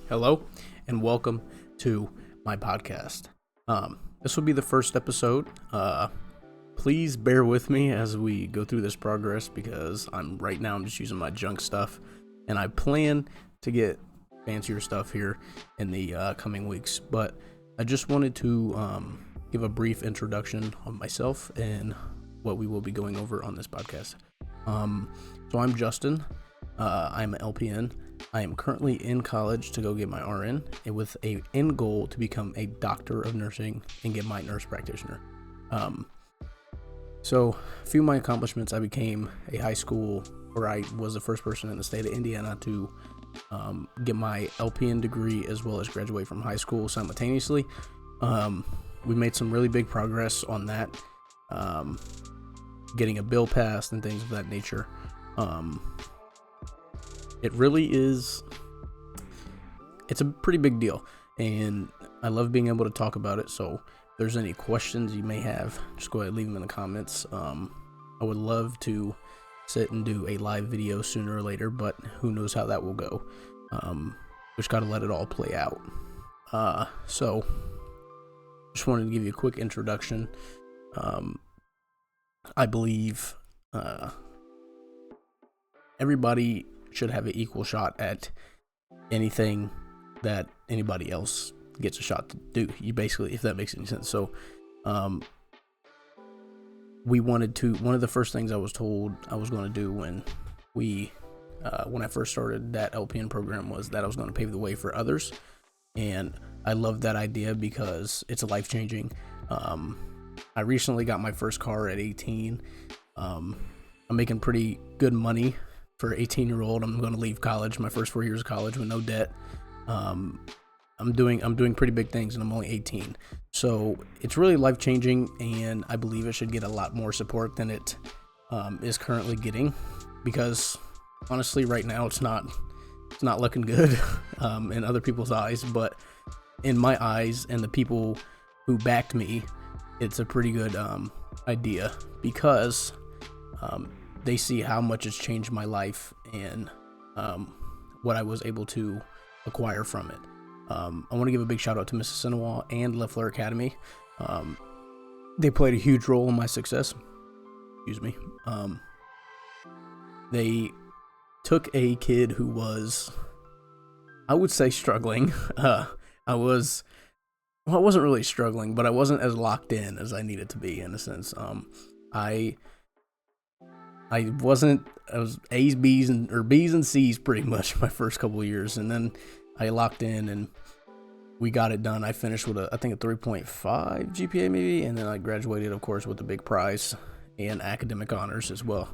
Hello, and welcome to my podcast. This will be the first episode. Please bear with me as we go through this progress because I'm just using my junk stuff, and I plan to get fancier stuff here in the coming weeks. But I just wanted to give a brief introduction of myself and what we will be going over on this podcast. So I'm Justin. I'm an LPN. I am currently in college to go get my RN, and with a end goal to become a doctor of nursing and get my nurse practitioner. So a few of my accomplishments: I became I was the first person in the state of Indiana to get my LPN degree as well as graduate from high school simultaneously. We made some really big progress on that, getting a bill passed and things of that nature. It really is, it's a pretty big deal, and I love being able to talk about it. So if there's any questions you may have, just go ahead and leave them in the comments. I would love to sit and do a live video sooner or later, but who knows how that will go. Just got to let it all play out. So just wanted to give you a quick introduction. I believe everybody should have an equal shot at anything that anybody else gets a shot to do. You basically, if that makes any sense. So, one of the first things I was told I was going to do when I first started that LPN program was that I was going to pave the way for others. And I love that idea because it's life-changing. I recently got my first car at 18. I'm making pretty good money for an 18-year-old. I'm going to leave college, my first 4 years of college, with no debt. I'm doing pretty big things, and I'm only 18. So it's really life-changing, and I believe it should get a lot more support than it is currently getting, because honestly, right now it's not looking good in other people's eyes, but in my eyes and the people who backed me, it's a pretty good idea, because they see how much it's changed my life and what I was able to acquire from it. I want to give a big shout out to Mrs. Sinawal and Leffler Academy. They played a huge role in my success. Excuse me. They took a kid who was, I would say, struggling. I wasn't really struggling, but I wasn't as locked in as I needed to be, in a sense. I was A's, B's, and C's pretty much my first couple of years, and then I locked in and we got it done. I finished with I think a 3.5 GPA maybe, and then I graduated, of course, with a big prize and academic honors as well.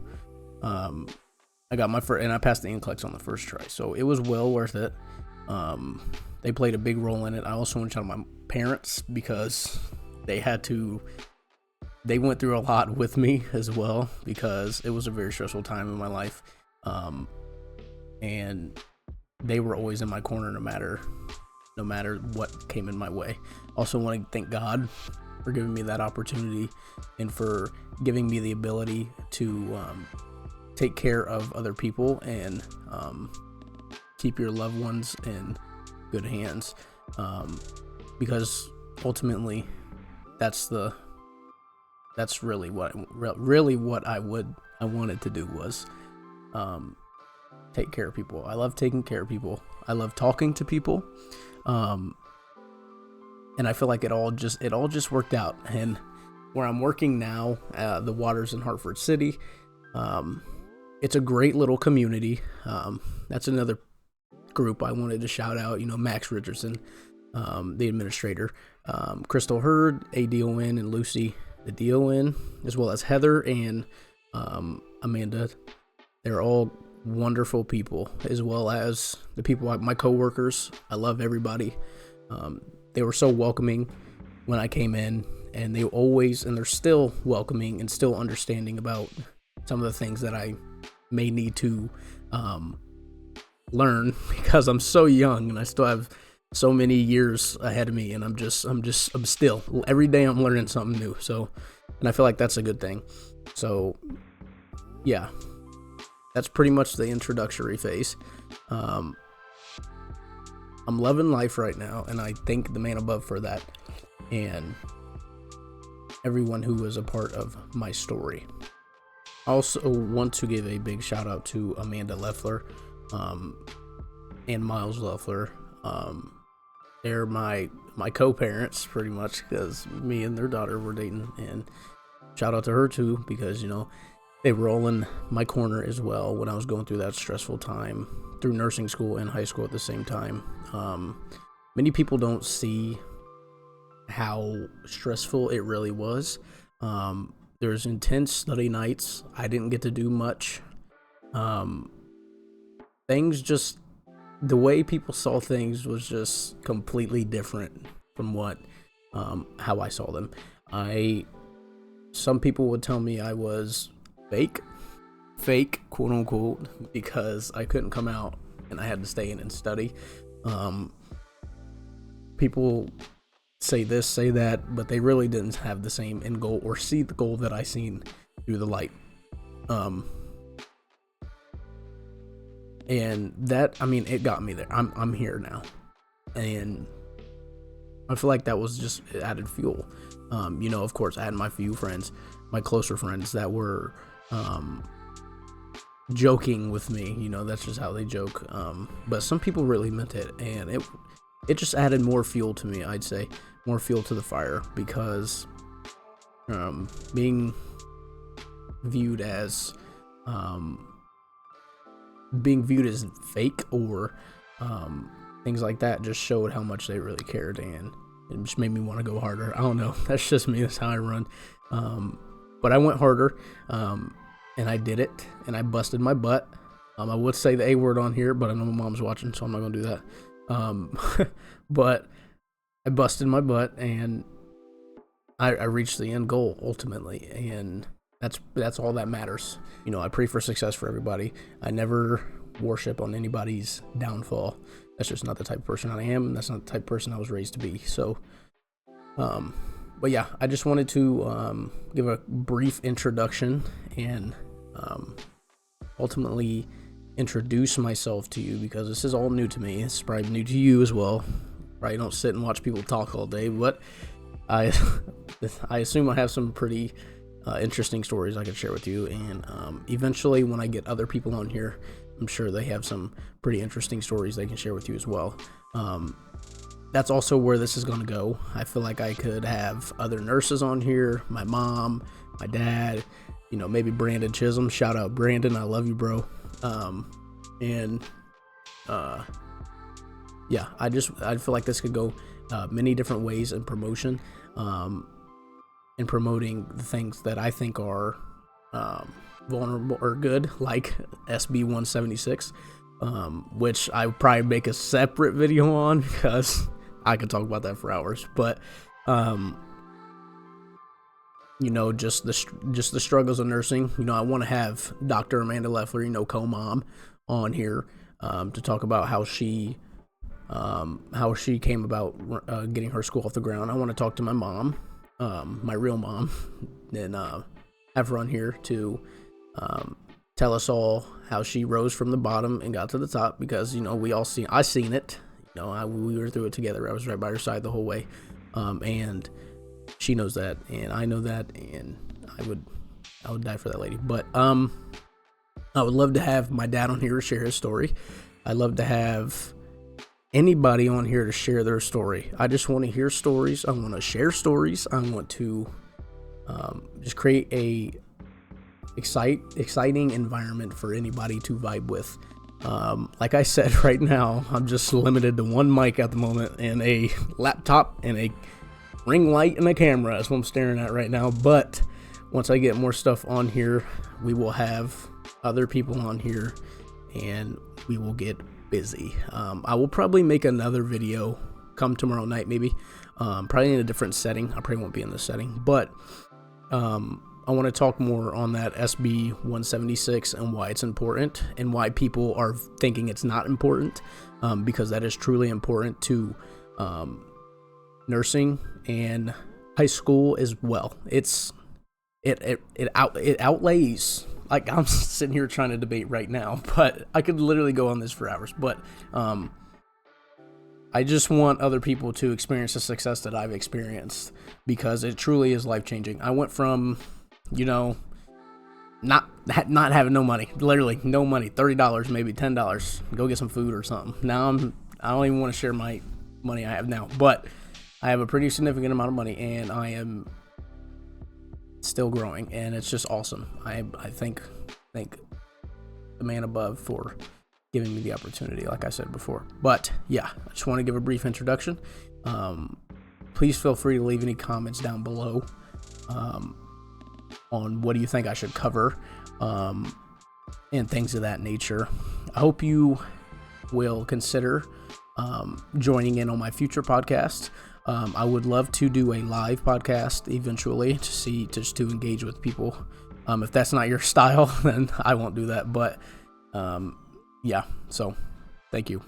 I got my first, and I passed the NCLEX on the first try, so it was well worth it. They played a big role in it. I also want to shout out my parents because they went through a lot with me as well, because it was a very stressful time in my life. And they were always in my corner no matter what came in my way. Also want to thank God for giving me that opportunity and for giving me the ability to take care of other people and keep your loved ones in good hands, because ultimately that's really what I wanted to do was take care of people. I love taking care of people. I love talking to people, and I feel like it all just worked out. And where I'm working now, the Waters in Hartford City, it's a great little community. That's another group I wanted to shout out. Max Richardson, the administrator, Crystal Hurd, ADON, and Lucy, the DON, as well as Heather and Amanda. They're all wonderful people, as well as the people, my coworkers. I love everybody. They were so welcoming when I came in, and they're still welcoming and still understanding about some of the things that I may need to learn, because I'm so young and I still have so many years ahead of me, and I'm still every day I'm learning something new. So, and I feel like that's a good thing. So yeah, that's pretty much the introductory phase. I'm loving life right now, and I thank the man above for that, and everyone who was a part of my story. I also want to give a big shout out to Amanda Leffler and Miles Leffler. They're my co-parents pretty much, because me and their daughter were dating, and shout out to her too, because they were all in my corner as well when I was going through that stressful time through nursing school and high school at the same time. Many people don't see how stressful it really was. There's intense study nights. I didn't get to do much. Things just, the way people saw things was just completely different from how I saw them. Some people would tell me I was fake, quote unquote, because I couldn't come out and I had to stay in and study. People say this, say that, but they really didn't have the same end goal or see the goal that I seen through the light. And that, it got me there. I'm here now, and I feel like that was just added fuel. Of course, I had my few friends, my closer friends, that were joking with me. That's just how they joke. But some people really meant it, and it just added more fuel to me. I'd say more fuel to the fire, because being viewed as fake or things like that just showed how much they really cared, and it just made me want to go harder. I don't know, that's just me, that's how I run. But I went harder, and I did it, and I busted my butt. I would say the A word on here, but I know my mom's watching, so I'm not gonna do that. But I busted my butt, and I reached the end goal ultimately, and that's all that matters. I pray for success for everybody. I never worship on anybody's downfall. That's just not the type of person I am, and that's not the type of person I was raised to be. So, but yeah, I just wanted to give a brief introduction and ultimately introduce myself to you, because this is all new to me. It's probably new to you as well. Probably don't sit and watch people talk all day, but I assume I have some pretty interesting stories I could share with you, and eventually when I get other people on here, I'm sure they have some pretty interesting stories they can share with you as well. That's also where this is going to go. I feel like I could have other nurses on here, my mom, my dad, maybe Brandon Chisholm. Shout out Brandon, I love you, bro. Yeah, I feel like this could go many different ways in promotion, in promoting the things that I think are vulnerable or good, like SB 176, which I would probably make a separate video on, because I could talk about that for hours. But just the struggles of nursing. I want to have Dr. Amanda Leffler, co-mom, on here to talk about how she came about getting her school off the ground. I want to talk to my mom, my real mom, and have her on here to tell us all how she rose from the bottom and got to the top, because I seen it. We were through it together. I was right by her side the whole way, and she knows that, and I know that, and I would die for that lady. But I would love to have my dad on here to share his story. I'd love to have anybody on here to share their story. I just want to hear stories. I want to share stories. I want to just create a exciting environment for anybody to vibe with. Like I said, right now I'm just limited to one mic at the moment, and a laptop, and a ring light, and a camera. That's what I'm staring at right now. But once I get more stuff on here, we will have other people on here, and we will get busy. I will probably make another video come tomorrow night, maybe, probably in a different setting. I probably won't be in this setting, but I want to talk more on that SB 176 and why it's important, and why people are thinking it's not important, because that is truly important to nursing and high school as well. It outlays, like, I'm sitting here trying to debate right now, but I could literally go on this for hours. But I just want other people to experience the success that I've experienced, because it truly is life-changing. I went from, not having no money, literally no money, $30, maybe $10, go get some food or something. Now I don't even want to share my money I have now, but I have a pretty significant amount of money, and I am still growing, and it's just awesome. I thank the man above for giving me the opportunity, like I said before. But yeah, I just want to give a brief introduction. Please feel free to leave any comments down below on what do you think I should cover, and things of that nature. I hope you will consider joining in on my future podcast. I would love to do a live podcast eventually to engage with people. If that's not your style, then I won't do that. But yeah, so thank you.